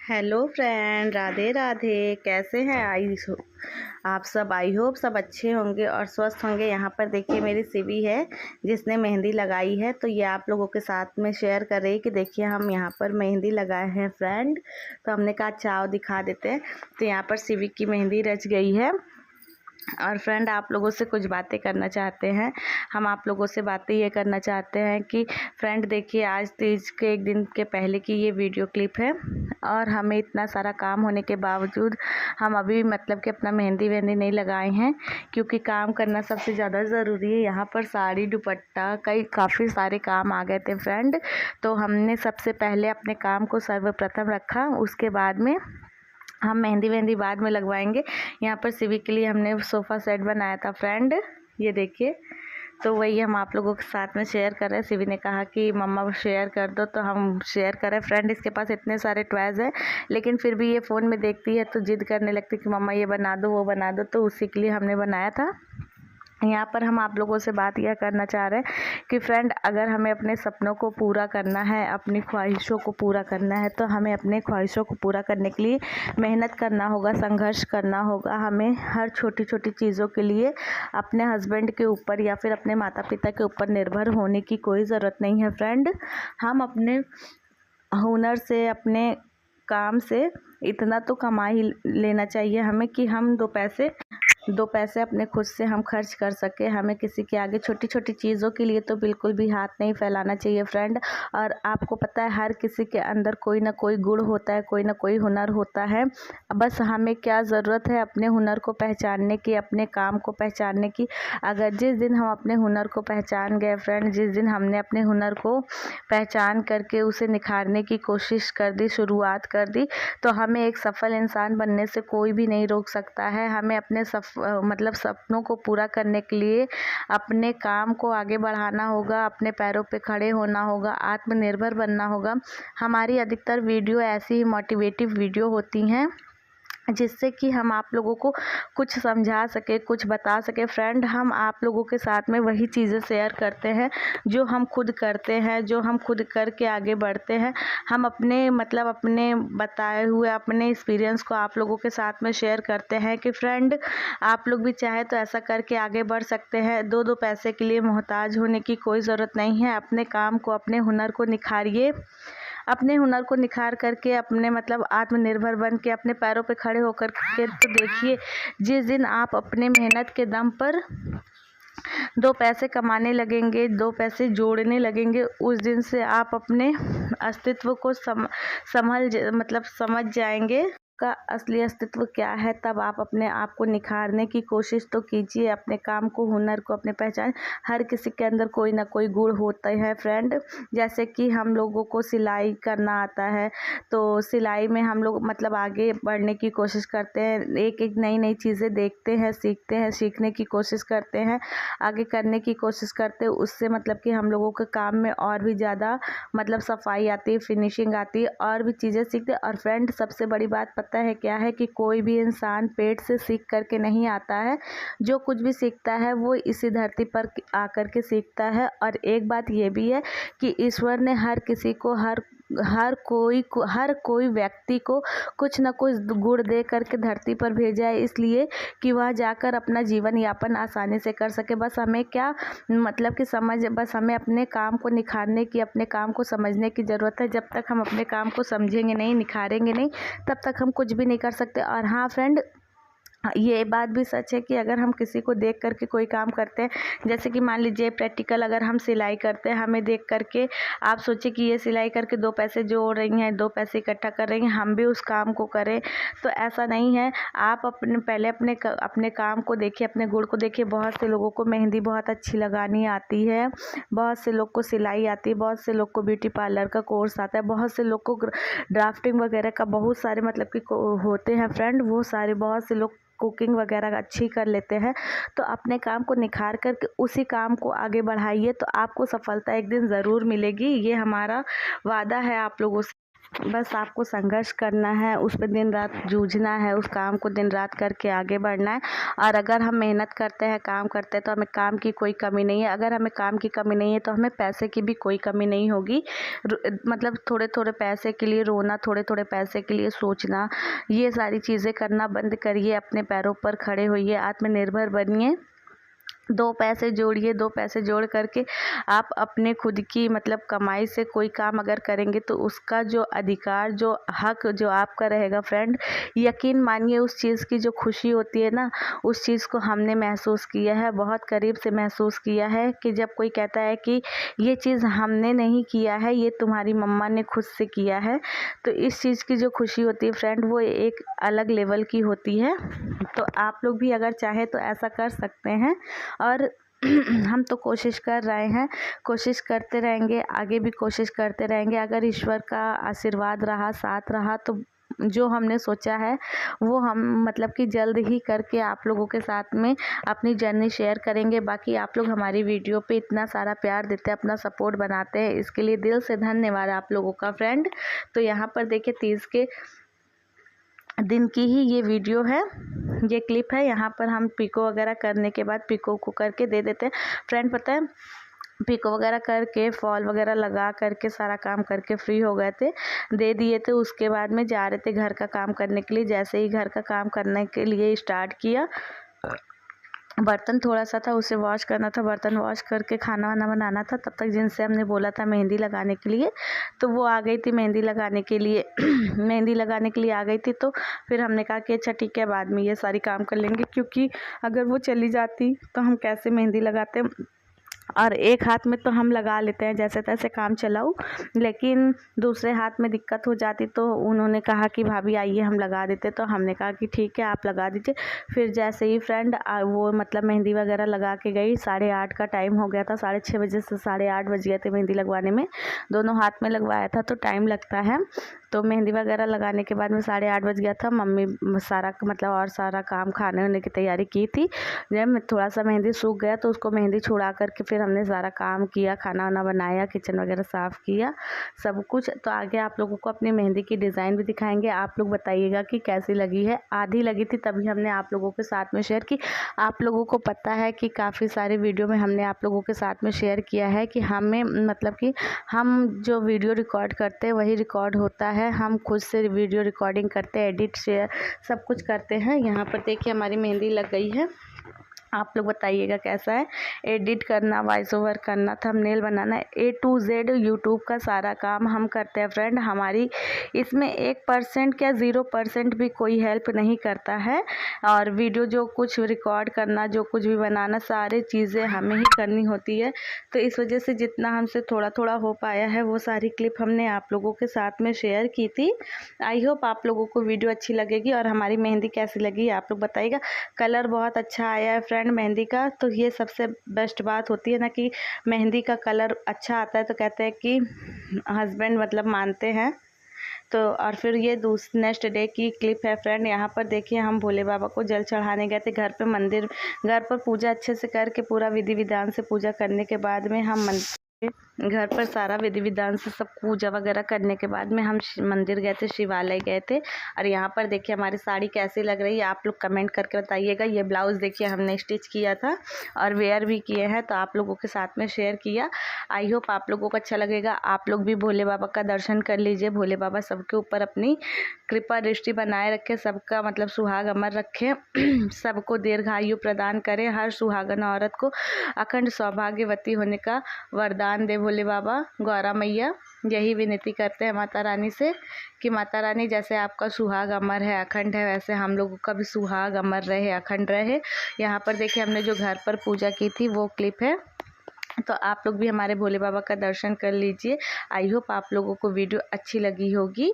Hello friend, Radhe Radhe. कैसे हैं आप सब? आई होप सब अच्छे होंगे और स्वस्थ होंगे। यहाँ पर देखिए मेरी सिवी है जिसने मेहंदी लगाई है, तो ये आप लोगों के साथ में शेयर कर रही कि देखिए हम यहाँ पर मेहंदी लगाए हैं फ्रेंड। तो हमने कहा चाव दिखा देते हैं। तो यहाँ पर सिवी की मेहंदी रच गई है और फ्रेंड आप लोगों से कुछ बातें करना चाहते हैं। हम आप लोगों से बातें ये करना चाहते हैं कि फ्रेंड देखिए आज तीज के एक दिन के पहले की ये वीडियो क्लिप है और हमें इतना सारा काम होने के बावजूद हम अभी मतलब कि अपना मेहंदी वेहंदी नहीं लगाए हैं, क्योंकि काम करना सबसे ज़्यादा ज़रूरी है। यहाँ पर साड़ी दुपट्टा काफ़ी सारे काम आ गए थे फ्रेंड। तो हमने सबसे पहले अपने काम को सर्वप्रथम रखा, उसके बाद में हम मेहंदी वेहंदी बाद में लगवाएंगे। यहाँ पर सिवी के लिए हमने सोफ़ा सेट बनाया था फ्रेंड, ये देखिए। तो वही हम आप लोगों के साथ में शेयर कर रहे हैं। सिवी ने कहा कि मम्मा शेयर कर दो, तो हम शेयर कर रहे हैं फ्रेंड। इसके पास इतने सारे टॉयज़ हैं, लेकिन फिर भी ये फ़ोन में देखती है तो जिद करने लगती कि मम्मा ये बना दो वो बना दो, तो उसी के लिए हमने बनाया था। यहाँ पर हम आप लोगों से बात यह करना चाह रहे हैं कि फ्रेंड अगर हमें अपने सपनों को पूरा करना है, अपनी ख्वाहिशों को पूरा करना है, तो हमें अपने ख्वाहिशों को पूरा करने के लिए मेहनत करना होगा, संघर्ष करना होगा। हमें हर छोटी छोटी चीज़ों के लिए अपने हस्बैंड के ऊपर या फिर अपने माता पिता के ऊपर निर्भर होने की कोई ज़रूरत नहीं है फ्रेंड। हम अपने हुनर से, अपने काम से इतना तो कमा ही लेना चाहिए हमें कि हम दो पैसे अपने खुद से हम खर्च कर सके। हमें किसी के आगे छोटी छोटी चीज़ों के लिए तो बिल्कुल भी हाथ नहीं फैलाना चाहिए फ्रेंड। और आपको पता है हर किसी के अंदर कोई ना कोई गुण होता है, कोई ना कोई हुनर होता है। बस हमें क्या ज़रूरत है अपने हुनर को पहचानने की, अपने काम को पहचानने की। अगर जिस दिन हम अपने हुनर को पहचान गए फ्रेंड, जिस दिन हमने अपने हुनर को पहचान करके उसे निखारने की कोशिश कर दी, शुरुआत कर दी, तो हमें एक सफल इंसान बनने से कोई भी नहीं रोक सकता है। हमें अपने सपनों को पूरा करने के लिए अपने काम को आगे बढ़ाना होगा, अपने पैरों पे खड़े होना होगा, आत्मनिर्भर बनना होगा। हमारी अधिकतर वीडियो ऐसी ही मोटिवेटिव वीडियो होती हैं जिससे कि हम आप लोगों को कुछ समझा सके, कुछ बता सके फ्रेंड। हम आप लोगों के साथ में वही चीज़ें शेयर करते हैं जो हम खुद करते हैं, जो हम खुद करके आगे बढ़ते हैं। हम अपने बताए हुए अपने एक्सपीरियंस को आप लोगों के साथ में शेयर करते हैं कि फ्रेंड आप लोग भी चाहे तो ऐसा करके आगे बढ़ सकते हैं। दो पैसे के लिए मोहताज होने की कोई ज़रूरत नहीं है। अपने काम को, अपने हुनर को निखारिए। अपने हुनर को निखार करके अपने आत्मनिर्भर बन के अपने पैरों पे खड़े होकर के तो देखिए, जिस दिन आप अपने मेहनत के दम पर दो पैसे कमाने लगेंगे, दो पैसे जोड़ने लगेंगे, उस दिन से आप अपने अस्तित्व को समझ जाएंगे का असली अस्तित्व क्या है। तब आप अपने आप को निखारने की कोशिश तो कीजिए, अपने काम को, हुनर को, अपने पहचान। हर किसी के अंदर कोई ना कोई गुण होता है फ्रेंड। जैसे कि हम लोगों को सिलाई करना आता है, तो सिलाई में हम लोग आगे बढ़ने की कोशिश करते हैं, एक एक नई नई चीज़ें देखते हैं, सीखते हैं, सीखने की कोशिश करते हैं, आगे करने की कोशिश करते हैं। उससे कि हम लोगों के काम में और भी ज़्यादा सफाई आती है, फिनिशिंग आती है, और भी चीज़ें सीखते हैं। और फ्रेंड सबसे बड़ी बात पता है क्या है कि कोई भी इंसान पेट से सीख करके नहीं आता है। जो कुछ भी सीखता है वो इसी धरती पर आकर के सीखता है। और एक बात ये भी है कि ईश्वर ने हर किसी को, हर कोई व्यक्ति को कुछ न कुछ गुण दे करके धरती पर भेजा है, इसलिए कि वह जाकर अपना जीवन यापन आसानी से कर सके। बस हमें क्या बस हमें अपने काम को निखारने की, अपने काम को समझने की ज़रूरत है। जब तक हम अपने काम को समझेंगे नहीं, निखारेंगे नहीं, तब तक हम कुछ भी नहीं कर सकते। और हाँ फ्रेंड, ये बात भी सच है कि अगर हम किसी को देख करके कोई काम करते हैं, जैसे कि मान लीजिए प्रैक्टिकल अगर हम सिलाई करते हैं, हमें देख करके आप सोचिए कि ये सिलाई करके दो पैसे जोड़ रही हैं, दो पैसे इकट्ठा कर रही हैं, हम भी उस काम को करें, तो ऐसा नहीं है। आप पहले अपने काम को देखिए, अपने गुण को देखिए। बहुत से लोगों को मेहंदी बहुत अच्छी लगानी आती है, बहुत से लोग को सिलाई आती है, बहुत से लोग को ब्यूटी पार्लर का कोर्स आता है, बहुत से लोग को ड्राफ्टिंग वगैरह का बहुत सारे होते हैं फ्रेंड। वो सारे बहुत से लोग कुकिंग वगैरह अच्छी कर लेते हैं। तो अपने काम को निखार करके उसी काम को आगे बढ़ाइए, तो आपको सफलता एक दिन ज़रूर मिलेगी। ये हमारा वादा है आप लोगों से। बस आपको संघर्ष करना है, उस पे दिन रात जूझना है, उस काम को दिन रात करके आगे बढ़ना है। और अगर हम मेहनत करते हैं, काम करते हैं, तो हमें काम की कोई कमी नहीं है। अगर हमें काम की कमी नहीं है तो हमें पैसे की भी कोई कमी नहीं होगी। मतलब थोड़े थोड़े पैसे के लिए रोना, थोड़े थोड़े पैसे के लिए सोचना, ये सारी चीज़ें करना बंद करिए। अपने पैरों पर खड़े होइए, आत्मनिर्भर बनिए। 2 पैसे जोड़िए, 2 पैसे जोड़ करके आप अपने खुद की मतलब कमाई से कोई काम अगर करेंगे तो उसका जो अधिकार, जो हक जो आपका रहेगा फ्रेंड, यकीन मानिए उस चीज़ की जो खुशी होती है ना, उस चीज़ को हमने महसूस किया है, बहुत करीब से महसूस किया है कि जब कोई कहता है कि ये चीज़ हमने नहीं किया है, ये तुम्हारी मम्मा ने खुद से किया है, तो इस चीज़ की जो खुशी होती है फ्रेंड, वो एक अलग लेवल की होती है। तो आप लोग भी अगर चाहें तो ऐसा कर सकते हैं। और हम तो कोशिश कर रहे हैं, कोशिश करते रहेंगे, आगे भी कोशिश करते रहेंगे। अगर ईश्वर का आशीर्वाद रहा, साथ रहा, तो जो हमने सोचा है वो हम मतलब कि जल्द ही करके आप लोगों के साथ में अपनी जर्नी शेयर करेंगे। बाकी आप लोग हमारी वीडियो पे इतना सारा प्यार देते हैं, अपना सपोर्ट बनाते हैं, इसके लिए दिल से धन्यवाद आप लोगों का फ्रेंड। तो यहाँ पर देखिए 30 के दिन की ही ये वीडियो है, ये क्लिप है। यहाँ पर हम पिको वगैरह करने के बाद पिको को करके दे देते हैं फ्रेंड। पता है पिको वगैरह करके फॉल वगैरह लगा करके सारा काम करके फ्री हो गए थे, दे दिए थे। उसके बाद में जा रहे थे घर का काम करने के लिए। जैसे ही घर का काम करने के लिए स्टार्ट किया, बर्तन थोड़ा सा था उसे वॉश करना था, बर्तन वॉश करके खाना वाना बनाना था। तब तक जिनसे हमने बोला था मेहंदी लगाने के लिए, तो वो आ गई थी मेहंदी लगाने के लिए मेहंदी लगाने के लिए आ गई थी। तो फिर हमने कहा कि अच्छा ठीक है, बाद में ये सारी काम कर लेंगे, क्योंकि अगर वो चली जाती तो हम कैसे मेहंदी लगाते। और एक हाथ में तो हम लगा लेते हैं जैसे तैसे काम चलाऊँ, लेकिन दूसरे हाथ में दिक्कत हो जाती। तो उन्होंने कहा कि भाभी आइए हम लगा देते, तो हमने कहा कि ठीक है आप लगा दीजिए। फिर जैसे ही फ्रेंड वो मतलब मेहंदी वगैरह लगा के गई, 8:30 का टाइम हो गया था, 6:30 बजे से 8:30 बज गए थे मेहंदी लगवाने में। दोनों हाथ में लगवाया था तो टाइम लगता है। तो मेहंदी वगैरह लगाने के बाद में 8:30 बज गया था। मम्मी सारा मतलब और सारा काम खाने वाने की तैयारी की थी। जब थोड़ा सा मेहंदी सूख गया तो उसको मेहंदी छुड़ा करके फिर हमने सारा काम किया, खाना वाना बनाया, किचन वगैरह साफ़ किया, सब कुछ। तो आगे आप लोगों को अपनी मेहंदी की डिज़ाइन भी दिखाएंगे। आप लोग बताइएगा कि कैसी लगी है। आधी लगी थी तभी हमने आप लोगों के साथ में शेयर की। आप लोगों को पता है कि काफ़ी सारे वीडियो में हमने आप लोगों के साथ में शेयर किया है कि हमें मतलब कि हम जो वीडियो रिकॉर्ड करते हैं वही रिकॉर्ड होता है। हम खुद से वीडियो रिकॉर्डिंग करते हैं, एडिट शेयर सब कुछ करते हैं। यहाँ पर देखिए हमारी मेहंदी लग गई है। आप लोग बताइएगा कैसा है। एडिट करना, वॉइस ओवर करना, thumbnail banana, A to Z YouTube का सारा काम हम करते हैं फ्रेंड। हमारी इसमें 1% क्या 0% भी कोई हेल्प नहीं करता है। और वीडियो जो कुछ रिकॉर्ड करना, जो कुछ भी बनाना, सारी चीज़ें हमें ही करनी होती है। तो इस वजह से जितना हमसे थोड़ा थोड़ा हो पाया है वो सारी क्लिप हमने आप लोगों के साथ में शेयर की थी। आई होप आप लोगों को वीडियो अच्छी लगेगी। और हमारी मेहंदी कैसी लगी आप लोग बताइएगा। कलर बहुत अच्छा आया है फ्रेंड मेहंदी का, तो ये सबसे बेस्ट बात होती है ना कि मेहंदी का कलर अच्छा आता है तो कहते हैं कि हस्बैंड मतलब मानते हैं। तो और फिर ये नेक्स्ट डे की क्लिप है फ्रेंड। यहाँ पर देखिए हम भोले बाबा को जल चढ़ाने गए थे घर पे, मंदिर घर पर पूजा अच्छे से करके पूरा विधि विधान से पूजा करने के बाद में हम घर पर सारा विधि विधान से सब पूजा वगैरह करने के बाद में हम मंदिर गए थे, शिवालय गए थे। और यहाँ पर देखिए हमारी साड़ी कैसी लग रही है आप लोग कमेंट करके बताइएगा। ये ब्लाउज़ देखिए हमने स्टिच किया था और वेयर भी किए हैं, तो आप लोगों के साथ में शेयर किया। आई होप आप लोगों को अच्छा लगेगा। आप लोग भी भोले बाबा का दर्शन कर लीजिए। भोले बाबा सबके ऊपर अपनी कृपा दृष्टि बनाए रखे, सबका मतलब सुहाग अमर रखे, सबको दीर्घायु प्रदान करें। हर सुहागन औरत को अखंड सौभाग्यवती होने का वरदान दे भोले बाबा, गौरा मैया। यही विनती करते हैं माता रानी से कि माता रानी जैसे आपका सुहाग अमर है, अखंड है, वैसे हम लोगों का भी सुहाग अमर रहे, अखंड रहे। यहाँ पर देखिए हमने जो घर पर पूजा की थी वो क्लिप है, तो आप लोग भी हमारे भोले बाबा का दर्शन कर लीजिए। आई होप आप लोगों को वीडियो अच्छी लगी होगी।